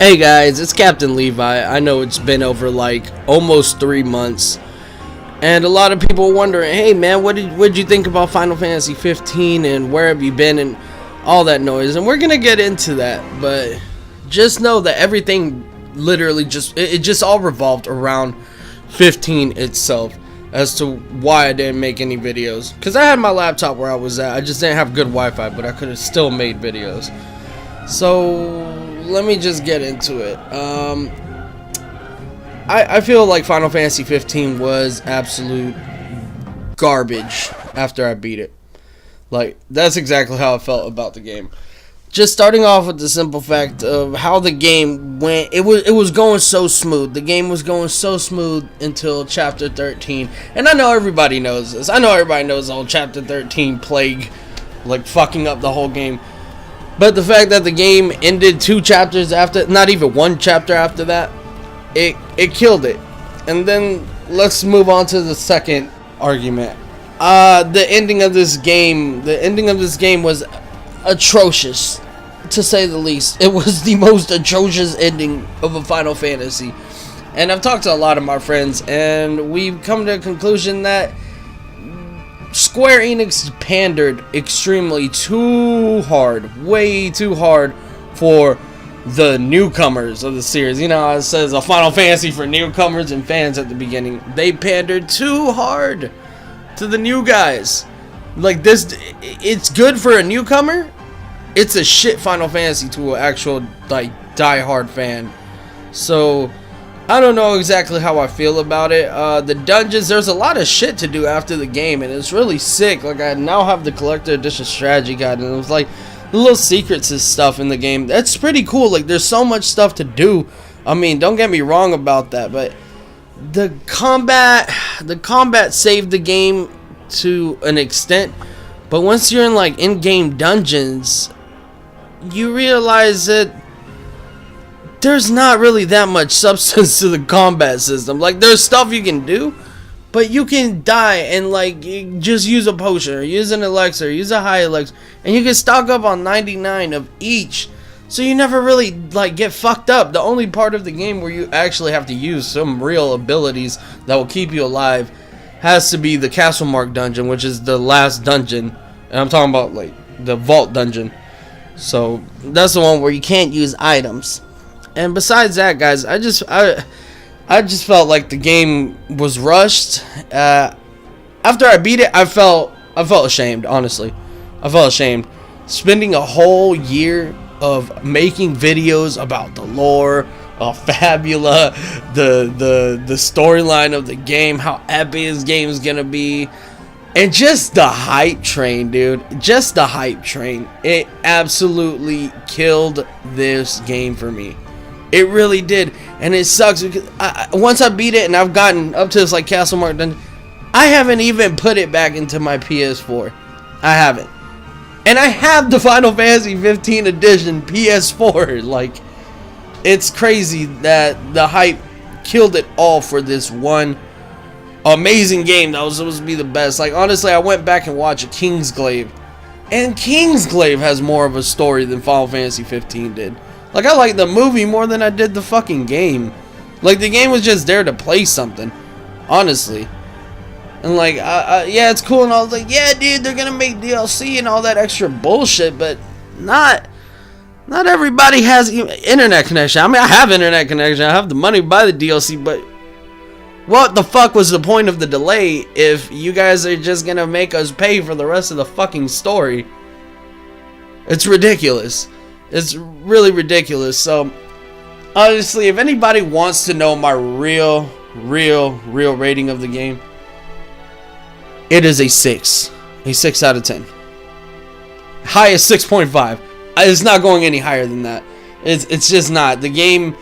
Hey guys, it's Captain Levi. I know it's been over like almost 3 months, and a lot of people are wondering, hey man, what did you think about Final Fantasy 15 and where have you been and all that noise? And we're gonna get into that, but just know that everything literally just all revolved around 15 itself as to why I didn't make any videos. Because I had my laptop where I was at, I just didn't have good Wi-Fi, but I could have still made videos. So let me just get into it. I feel like Final Fantasy 15 was absolute garbage after I beat it. Like, that's exactly how I felt about the game. Just starting off with the simple fact of how the game went. It was going so smooth. The game was going so smooth until Chapter 13. And I know everybody knows this. I know everybody knows the whole Chapter 13 plague, like, fucking up the whole game. But the fact that the game ended 2 chapters after, not even 1 chapter after that, it killed it. And then let's move on to the second argument. The ending of this game was atrocious, to say the least. It was the most atrocious ending of a Final Fantasy. And I've talked to a lot of my friends, and we've come to a conclusion that Square Enix pandered extremely too hard, way too hard for the newcomers of the series. You know, it says a Final Fantasy for newcomers and fans at the beginning. They pandered too hard to the new guys. Like this, it's good for a newcomer. It's a shit Final Fantasy to an actual like die-hard fan. So I don't know exactly how I feel about it. The dungeons, there's a lot of shit to do after the game, and it's really sick. Like, I now have the Collector Edition Strategy Guide, and it was like the little secrets and stuff in the game. That's pretty cool. Like, there's so much stuff to do. I mean, don't get me wrong about that, but the combat saved the game to an extent. But once you're in like in-game dungeons, you realize that there's not really that much substance to the combat system. Like, there's stuff you can do, but you can die and like just use a potion or use an elixir, use a high elixir, and you can stock up on 99 of each. So you never really like get fucked up. The only part of the game where you actually have to use some real abilities that will keep you alive has to be the Castlemark dungeon, which is the last dungeon. And I'm talking about like the vault dungeon. So that's the one where you can't use items. And besides that, guys, I just felt like the game was rushed. After I beat it, I felt ashamed. Honestly, I felt ashamed. Spending a whole year of making videos about the lore of Fabula, the storyline of the game, how epic this game is gonna be, and just the hype train, dude. Just the hype train. It absolutely killed this game for me. It really did, and it sucks because once I beat it and I've gotten up to this like Castlemark dungeon, I haven't even put it back into my PS4. I haven't, and I have the Final Fantasy 15 edition PS4. Like, it's crazy that the hype killed it all for this one amazing game that was supposed to be the best. Like, honestly, I went back and watched Kingsglaive, and Kingsglaive has more of a story than Final Fantasy 15 did. Like, I like the movie more than I did the fucking game. Like, the game was just there to play something, honestly. And like, yeah, it's cool and all. Like, yeah, dude, they're gonna make DLC and all that extra bullshit, but not everybody has internet connection. I mean, I have internet connection. I have the money to buy the DLC, but what the fuck was the point of the delay if you guys are just gonna make us pay for the rest of the fucking story? It's ridiculous. It's really ridiculous. So, honestly, if anybody wants to know my real rating of the game, it is a 6. A 6 out of 10. Highest 6.5. It's not going any higher than that. It's just not. The game,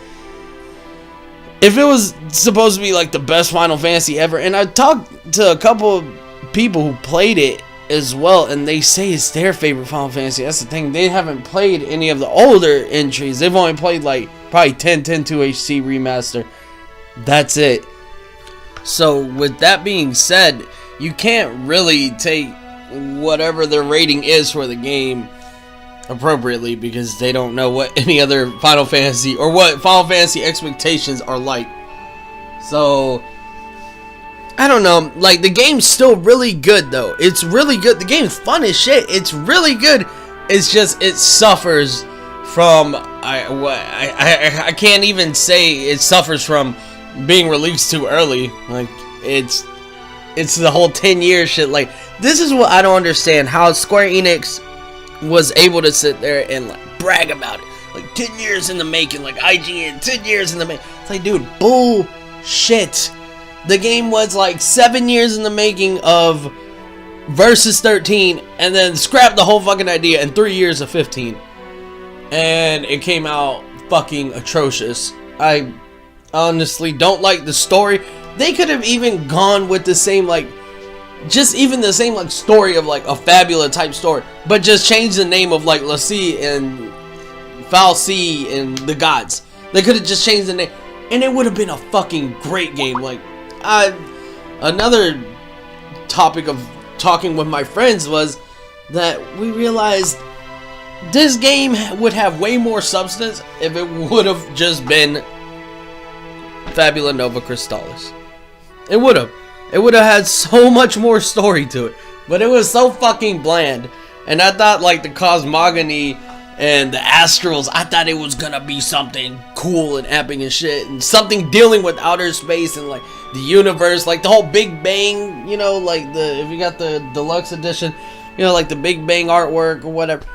if it was supposed to be like the best Final Fantasy ever, and I talked to a couple of people who played it as well, and they say it's their favorite Final Fantasy. That's the thing. They haven't played any of the older entries. They've only played like probably 10.2 HC Remaster. That's it. So with that being said, you can't really take whatever their rating is for the game appropriately because they don't know what any other Final Fantasy or what Final Fantasy expectations are like. So I don't know, like the game's still really good though. It's really good. The game's fun as shit. It's really good. It's just it suffers from I can't even say it suffers from being released too early. Like it's the whole 10 year shit. Like this is what I don't understand, how Square Enix was able to sit there and like brag about it. Like 10 years in the making, like IGN 10 years in the making. It's like, dude, bullshit. The game was like 7 years in the making of Versus 13, and then scrapped the whole fucking idea in 3 years of 15. And it came out fucking atrocious. I honestly don't like the story. They could have even gone with the same, like, just even the same, like, story of, like, a Fabula type story, but just change the name of, like, Lassie and Fal'Cie and the Gods. They could have just changed the name, and it would have been a fucking great game. Like, another topic of talking with my friends was that we realized this game would have way more substance if it would have just been Fabula Nova Crystallis. It would have had so much more story to it, but it was so fucking bland. And I thought like the cosmogony and the astrals, I thought it was gonna be something cool and epic and shit, and something dealing with outer space and like the universe, like the whole Big Bang, you know, like if you got the deluxe edition, you know, like the Big Bang artwork or whatever.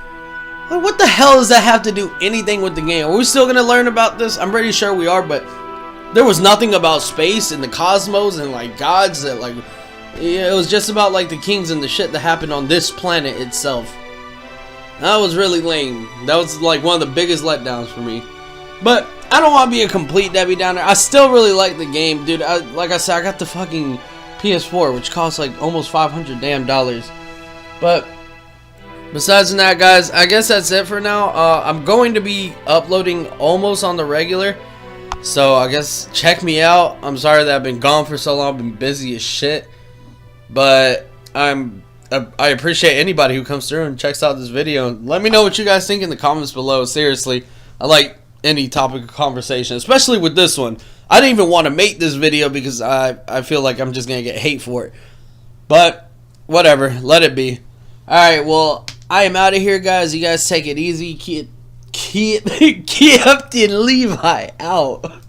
Like, what the hell does that have to do anything with the game? Are we still gonna learn about this? I'm pretty sure we are, but there was nothing about space and the cosmos and like gods that like, it was just about like the kings and the shit that happened on this planet itself. That was really lame. That was like one of the biggest letdowns for me. But I don't want to be a complete Debbie Downer. I still really like the game, dude. Like I said, I got the fucking PS4, which costs like almost $500 damn dollars. But besides that, guys, I guess that's it for now. I'm going to be uploading almost on the regular, so I guess check me out. I'm sorry that I've been gone for so long. I've been busy as shit, but I appreciate anybody who comes through and checks out this video. Let me know what you guys think in the comments below. Seriously, I like any topic of conversation, especially with this one. I didn't even want to make this video because I feel like I'm just going to get hate for it. But whatever, let it be. Alright, well, I am out of here, guys. You guys take it easy. Captain Levi out.